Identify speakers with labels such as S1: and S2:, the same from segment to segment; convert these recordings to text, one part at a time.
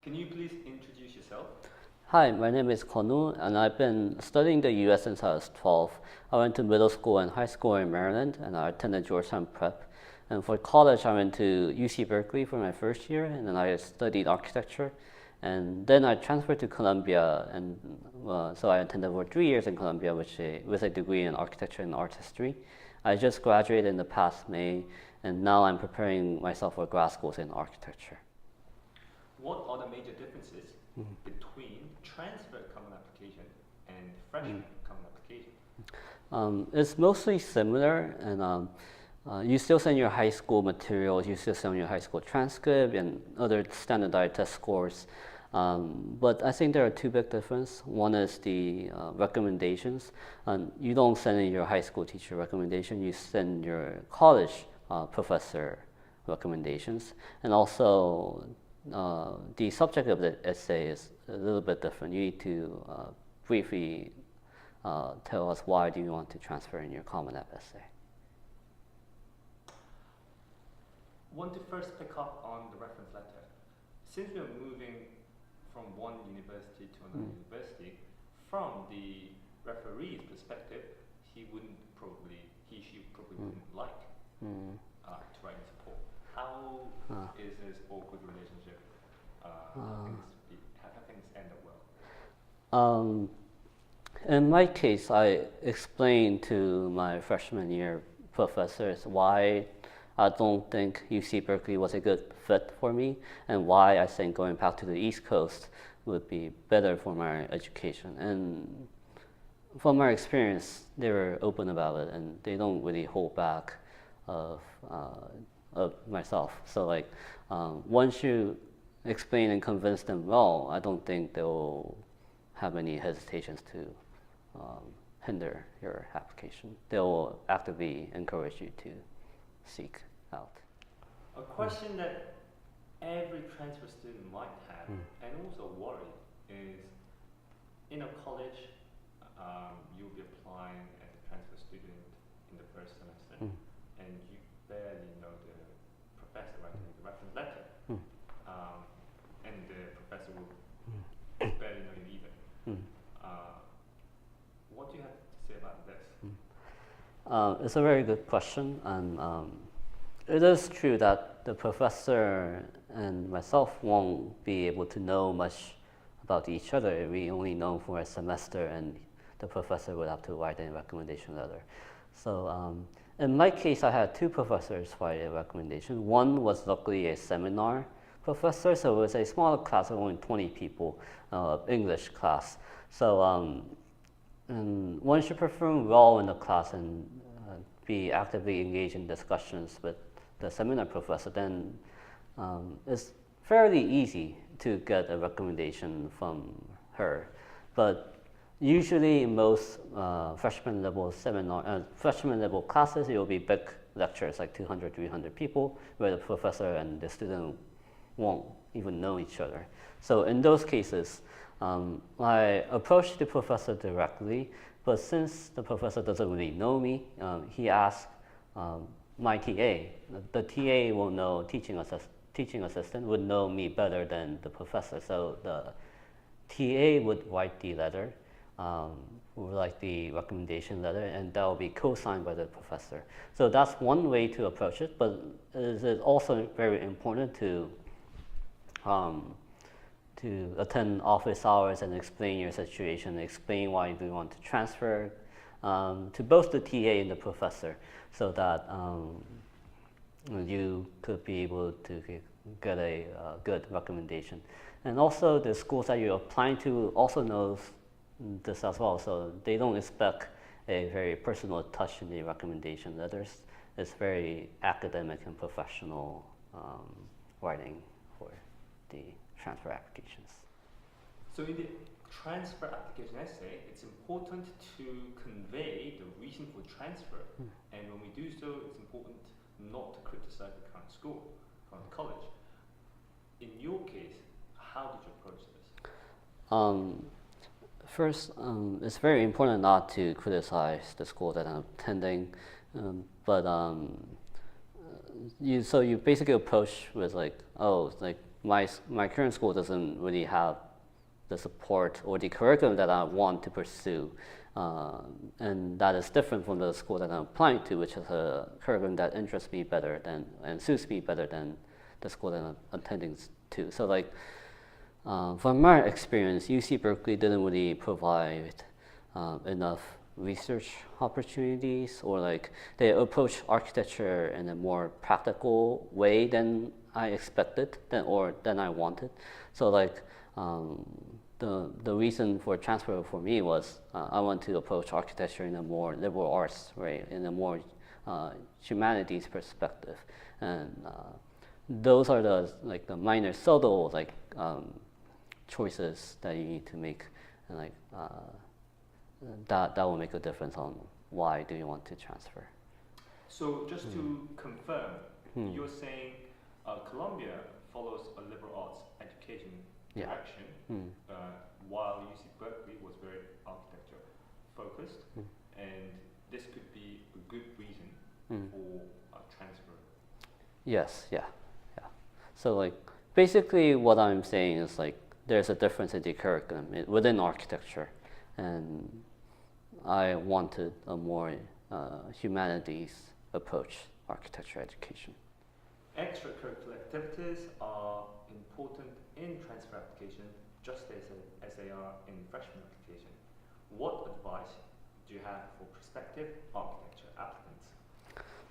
S1: Can you please introduce yourself?
S2: Hi, my name is Konu, and I've been studying the U.S. since I was 12. I went to middle school and high school in Maryland, and I attended Georgetown Prep. And for college, I went to UC Berkeley for my first year, and then I studied architecture. And then I transferred to Columbia, and so I attended for 3 years in Columbia, with a degree in architecture and art history. I just graduated in the past May, and now I'm preparing myself for grad schools in architecture.
S1: What are the major differences between transfer common application and freshman common application?
S2: It's mostly similar, and you still send your high school materials, you still send your high school transcript and other standardized test scores. But I think there are two big differences. One is the recommendations. You don't send in your high school teacher recommendation, you send your college professor recommendations. And also, the subject of the essay is a little bit different. You need to briefly tell us why do you want to transfer in your Common App essay.
S1: Want to first pick up on the reference letter. Since we are moving from one university to another university, from the referee's perspective, she wouldn't like to write in support. How is this awkward relationship? Have things end up well?
S2: In my case, I explained to my freshman year professors why I don't think UC Berkeley was a good fit for me, and why I think going back to the East Coast would be better for my education. And from my experience, they were open about it, and they don't really hold back of myself. So once you explain and convince them well, I don't think they'll have any hesitations to hinder your application. They'll actively encourage you to seek out.
S1: A question that every transfer student might have, and also worry, is in a college, you'll be applying as a transfer student in the first semester, and you barely know the professor writing the reference letter, and the professor will barely know you either. What do you have to say about this?
S2: It's a very good question, and it is true that the professor and myself won't be able to know much about each other. We only know for a semester, and the professor would have to write a recommendation letter. So in my case, I had two professors write a recommendation. One was luckily a seminar professor, so it was a smaller class of only 20 people, English class. So and one should perform well in the class and be actively engaged in discussions with the seminar professor, then it's fairly easy to get a recommendation from her. But usually in most freshman level classes, it will be big lectures, like 200, 300 people, where the professor and the student won't even know each other. So in those cases, I approached the professor directly, but since the professor doesn't really know me, he asked my TA. The TA will know, teaching assistant would know me better than the professor. So the TA would write the letter, would write the recommendation letter, and that will be co-signed by the professor. So that's one way to approach it, but it is also very important to attend office hours and explain your situation, explain why you want to transfer to both the TA and the professor, so that you could be able to get a good recommendation. And also the schools that you're applying to also knows this as well, so they don't expect a very personal touch in the recommendation letters. It's very academic and professional writing for the transfer applications.
S1: So in the transfer application essay, it's important to convey the reason for transfer. And when we do so, it's important not to criticize the current school, current college. In your case, how did you approach this?
S2: First, it's very important not to criticize the school that I'm attending, but you basically approach with my current school doesn't really have the support or the curriculum that I want to pursue. And that is different from the school that I'm applying to, which is a curriculum that interests me better than and suits me better than the school that I'm attending to. So like, from my experience, UC Berkeley didn't really provide enough research opportunities, or like they approach architecture in a more practical way than I expected than I wanted. So like the reason for transfer for me was I want to approach architecture in a more liberal arts way, in a more humanities perspective, and those are the minor subtle choices that you need to make, and that will make a difference on why do you want to transfer.
S1: So just to confirm, you're saying Columbia follows a liberal arts education direction, while UC Berkeley was very architecture focused, and this could be a good reason for transfer.
S2: Yes, yeah. So like basically what I'm saying is like there's a difference in the curriculum within architecture, and I wanted a more humanities approach architecture education.
S1: Extracurricular activities are important in transfer application just as they are in freshman application. What advice do you have for prospective architecture applicants?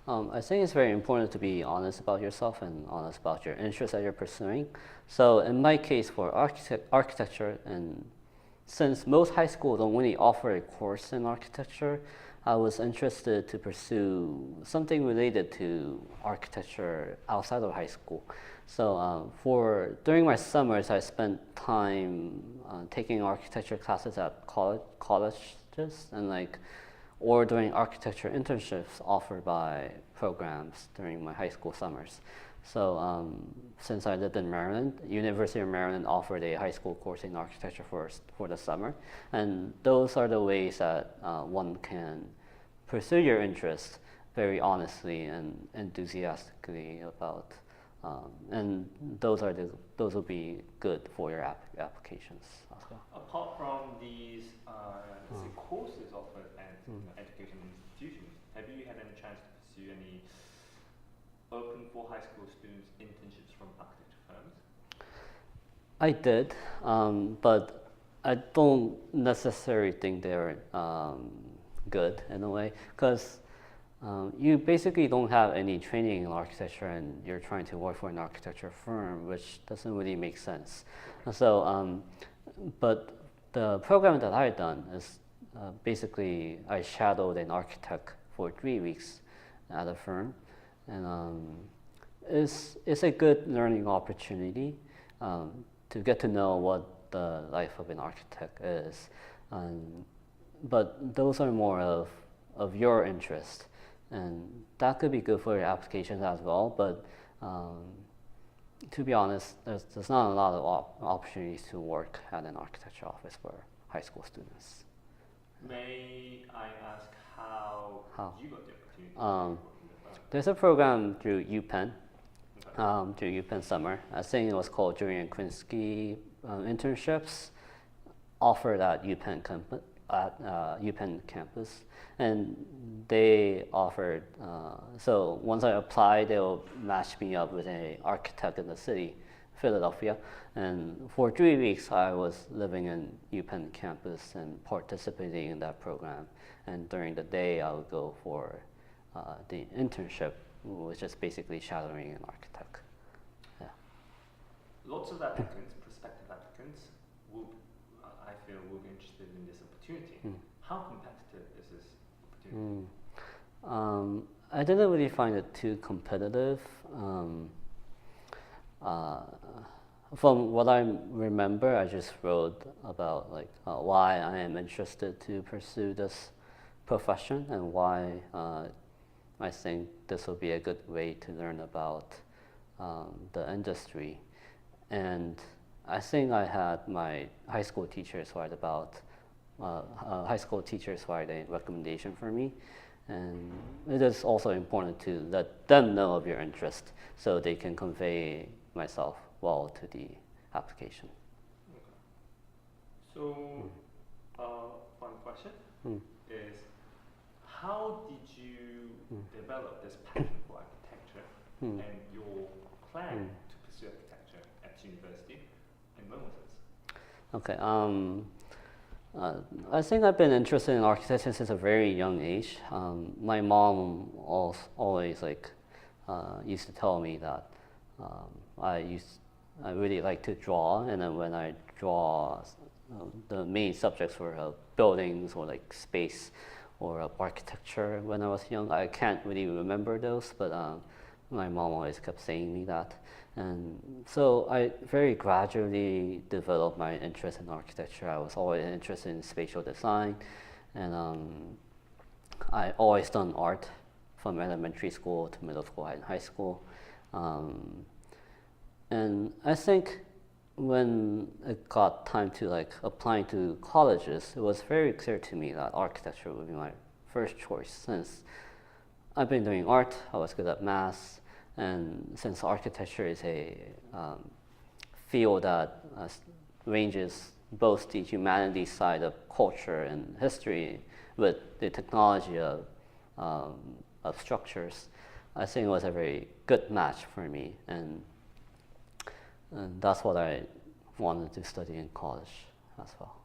S2: I think it's very important to be honest about yourself and honest about your interests that you're pursuing. So in my case for architecture, and since most high schools don't really offer a course in architecture, I was interested to pursue something related to architecture outside of high school. So during my summers, I spent time taking architecture classes at colleges, and or doing architecture internships offered by programs during my high school summers. So since I lived in Maryland, University of Maryland offered a high school course in architecture for the summer. And those are the ways that one can pursue your interest very honestly and enthusiastically about. And those will be good for your applications as well.
S1: Apart from these say courses offered at education institutions, have you had any chance to pursue any open for high school students internships from architecture firms?
S2: I did, but I don't necessarily think they're good in a way, because you basically don't have any training in architecture and you're trying to work for an architecture firm, which doesn't really make sense. So, but the program that I've done is basically I shadowed an architect for 3 weeks at a firm, and it's a good learning opportunity to get to know what the life of an architect is. But those are more of your interest, and that could be good for your applications as well. But to be honest, there's not a lot of opportunities to work at an architecture office for high school students.
S1: May I ask how you got the opportunity?
S2: There's a program through UPenn, through UPenn Summer. I think it was called Julian Krinsky internships, offered at UPenn campus, and they offered. So once I applied, they'll match me up with an architect in the city, Philadelphia, and for 3 weeks I was living in UPenn campus and participating in that program. And during the day, I would go for the internship, which is basically shadowing an architect. Yeah.
S1: Lots of applicants, prospective applicants, I feel will be interested in this opportunity. How competitive is this opportunity?
S2: I didn't really find it too competitive. From what I remember, I just wrote about why I am interested to pursue this profession and why I think this will be a good way to learn about the industry. And I think I had my high school teachers write about a recommendation for me. And it is also important to let them know of your interest so they can convey myself well to the application.
S1: Okay. So, one question is, how did you develop this passion for architecture and your plan to pursue architecture at university, and when was this?
S2: Okay. I think I've been interested in architecture since a very young age. My mom always used to tell me that I really like to draw, and then when I draw, the main subjects were buildings or like space or architecture. When I was young, I can't really remember those, but my mom always kept saying me that. And so I very gradually developed my interest in architecture. I was always interested in spatial design, and I always done art from elementary school to middle school and high school. And I think when it got time to applying to colleges, it was very clear to me that architecture would be my first choice, since I've been doing art, I was good at math, and since architecture is a field that ranges both the humanities side of culture and history with the technology of structures, I think it was a very good match for me, and that's what I wanted to study in college as well.